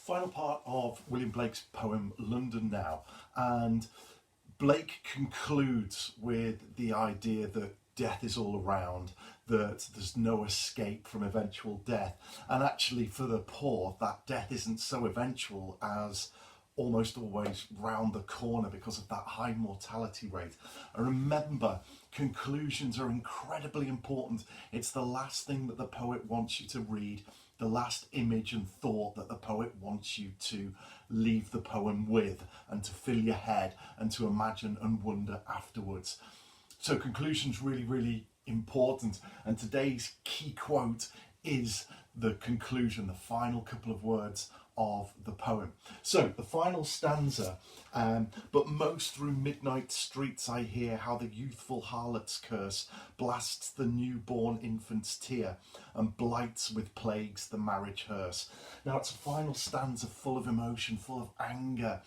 Final part of William Blake's poem London Now, and Blake concludes with the idea that death is all around, that there's no escape from eventual death, and actually for the poor that death isn't so eventual as almost always round the corner because of that high mortality rate. And remember, conclusions are incredibly important. It's the last thing that the poet wants you to read, the last image and thought that the poet wants you to leave the poem with and to fill your head and to imagine and wonder afterwards. So conclusion's really, really important. And today's key quote is the conclusion, the final couple of words of the poem. So the final stanza, but most through midnight streets I hear how the youthful harlot's curse blasts the newborn infant's tear and blights with plagues the marriage hearse. Now it's a final stanza full of emotion, full of anger,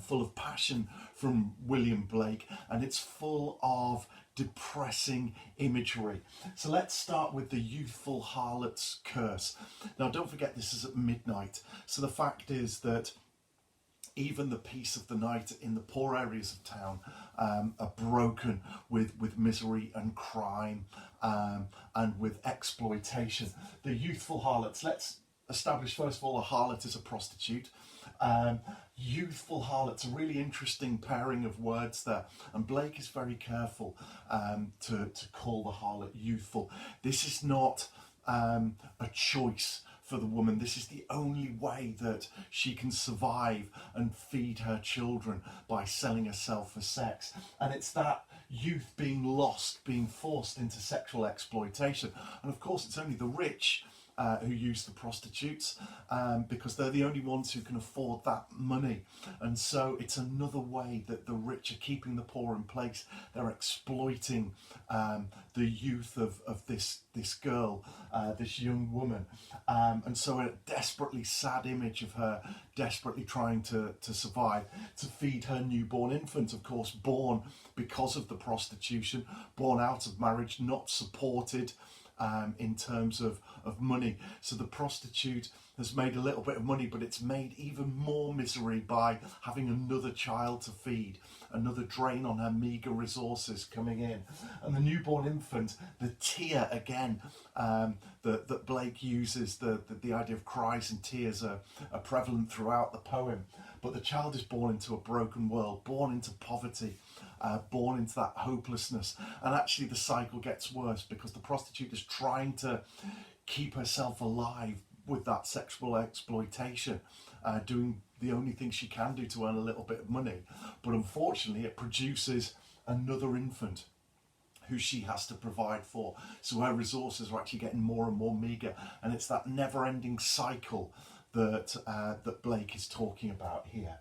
full of passion from William Blake, and it's full of depressing imagery. So let's start with the youthful harlot's curse. Now don't forget, this is at midnight, so the fact is that even the peace of the night in the poor areas of town are broken with misery and crime and with exploitation. The youthful harlots, let's establish first of all a harlot is a prostitute. Youthful harlots, a really interesting pairing of words there, and Blake is very careful to call the harlot youthful. This is not a choice for the woman. This is the only way that she can survive and feed her children, by selling herself for sex. And it's that youth being lost, being forced into sexual exploitation. And of course it's only the rich who use the prostitutes because they're the only ones who can afford that money. And so it's another way that the rich are keeping the poor in place. They're exploiting the youth of this girl, this young woman. And so a desperately sad image of her desperately trying to survive, to feed her newborn infant, of course born because of the prostitution, born out of marriage, not supported in terms of money. So the prostitute has made a little bit of money, but it's made even more misery by having another child to feed, another drain on her meagre resources coming in. And the newborn infant, the tear again, that Blake uses, the idea of cries and tears are prevalent throughout the poem. But the child is born into a broken world, born into poverty, born into that hopelessness. And actually the cycle gets worse because the prostitute is trying to keep herself alive with that sexual exploitation, doing the only thing she can do to earn a little bit of money. But unfortunately it produces another infant who she has to provide for. So her resources are actually getting more and more meagre, and it's that never-ending cycle that Blake is talking about here.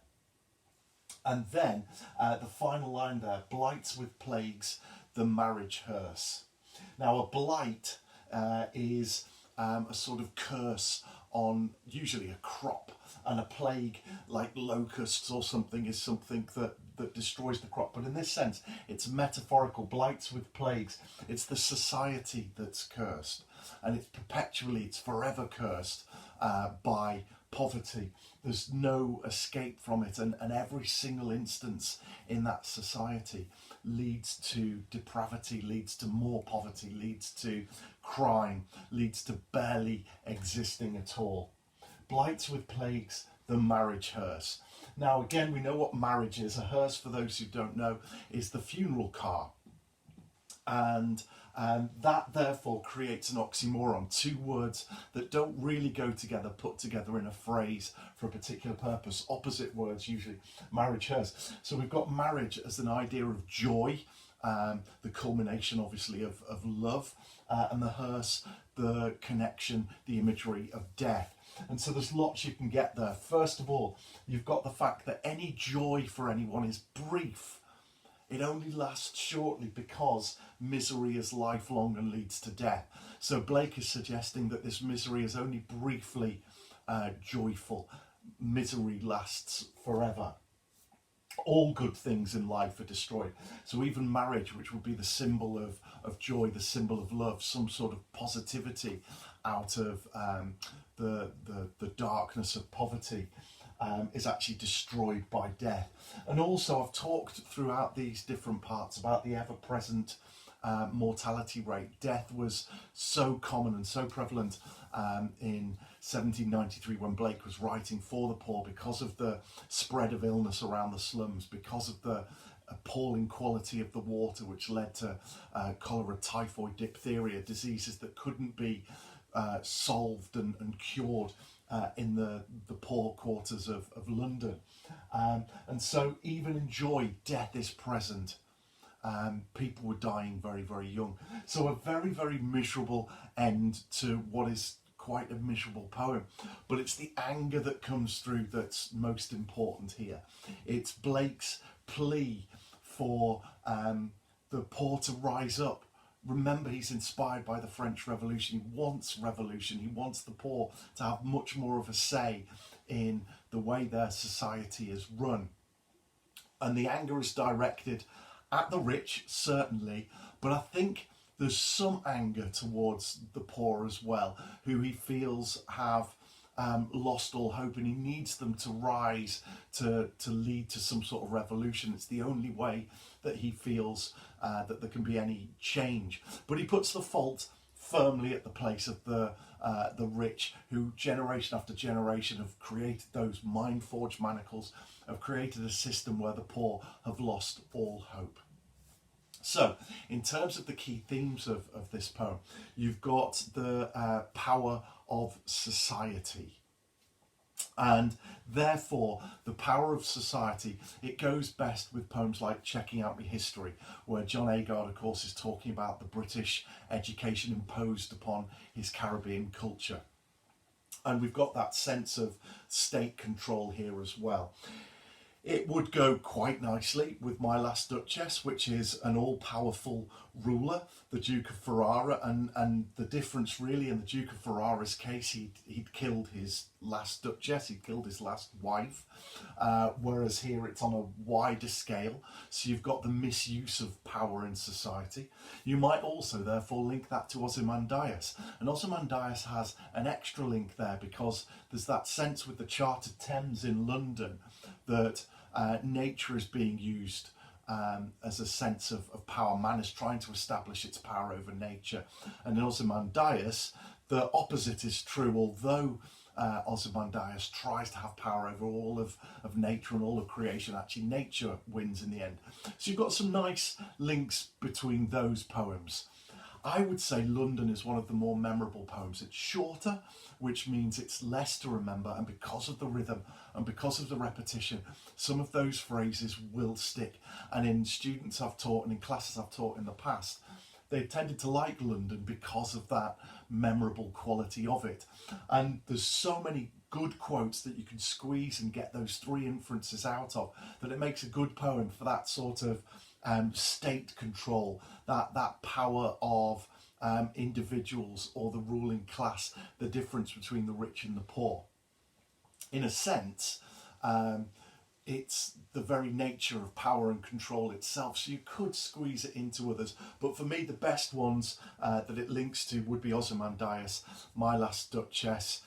And then the final line there, blights with plagues the marriage hearse. Now a blight is a sort of curse on usually a crop, and a plague like locusts or something is something that destroys the crop. But in this sense it's metaphorical. Blights with plagues, it's the society that's cursed, and it's perpetually, it's forever cursed by poverty. There's no escape from it, and every single instance in that society leads to depravity, leads to more poverty, leads to crime, leads to barely existing at all. Blights with plagues the marriage hearse. Now again, we know what marriage is. A hearse, for those who don't know, is the funeral car. And that therefore creates an oxymoron, two words that don't really go together, put together in a phrase for a particular purpose, opposite words usually, marriage hearse. So we've got marriage as an idea of joy, the culmination obviously of love, and the hearse, the connection, the imagery of death. And so there's lots you can get there. First of all, you've got the fact that any joy for anyone is brief. It only lasts shortly because misery is lifelong and leads to death. So Blake is suggesting that this misery is only briefly joyful. Misery lasts forever. All good things in life are destroyed. So even marriage, which would be the symbol of joy, the symbol of love, some sort of positivity out of the darkness of poverty, is actually destroyed by death. And also I've talked throughout these different parts about the ever-present mortality rate. Death was so common and so prevalent in 1793 when Blake was writing for the poor, because of the spread of illness around the slums, because of the appalling quality of the water, which led to cholera, typhoid, diphtheria, diseases that couldn't be solved and cured in the poor quarters of London. And so even in joy, death is present. People were dying very, very young. So a very, very miserable end to what is quite a miserable poem. But it's the anger that comes through that's most important here. It's Blake's plea for the poor to rise up. Remember, he's inspired by the French Revolution. He wants revolution. He wants the poor to have much more of a say in the way their society is run. And the anger is directed at the rich, certainly, but I think there's some anger towards the poor as well, who he feels have lost all hope, and he needs them to rise to lead to some sort of revolution. It's the only way that he feels that there can be any change. But he puts the fault firmly at the place of the rich, who generation after generation have created those mind-forged manacles, have created a system where the poor have lost all hope. So, in terms of the key themes of this poem, you've got the power of society. And therefore, the power of society, it goes best with poems like Checking Out My History, where John Agard, of course, is talking about the British education imposed upon his Caribbean culture. And we've got that sense of state control here as well. It would go quite nicely with My Last Duchess, which is an all-powerful ruler, the Duke of Ferrara, and the difference really in the Duke of Ferrara's case, he'd killed his last Duchess, he'd killed his last wife, whereas here it's on a wider scale, so you've got the misuse of power in society. You might also therefore link that to Ozymandias, and Ozymandias has an extra link there because there's that sense with the Chartered Thames in London that nature is being used as a sense of power. Man is trying to establish its power over nature. And in Ozymandias, the opposite is true. Although Ozymandias tries to have power over all of nature and all of creation, actually nature wins in the end. So you've got some nice links between those poems. I would say London is one of the more memorable poems. It's shorter, which means it's less to remember, and because of the rhythm and because of the repetition, some of those phrases will stick. And in students I've taught and in classes I've taught in the past, they've tended to like London because of that memorable quality of it. And there's so many good quotes that you can squeeze and get those three inferences out of, that it makes a good poem for that sort of state control, that power of individuals or the ruling class, the difference between the rich and the poor. In a sense, it's the very nature of power and control itself, so you could squeeze it into others, but for me the best ones that it links to would be Ozymandias, My Last Duchess.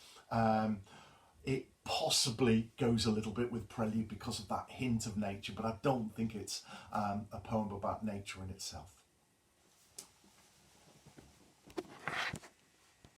It possibly goes a little bit with Prelude because of that hint of nature, but I don't think it's a poem about nature in itself.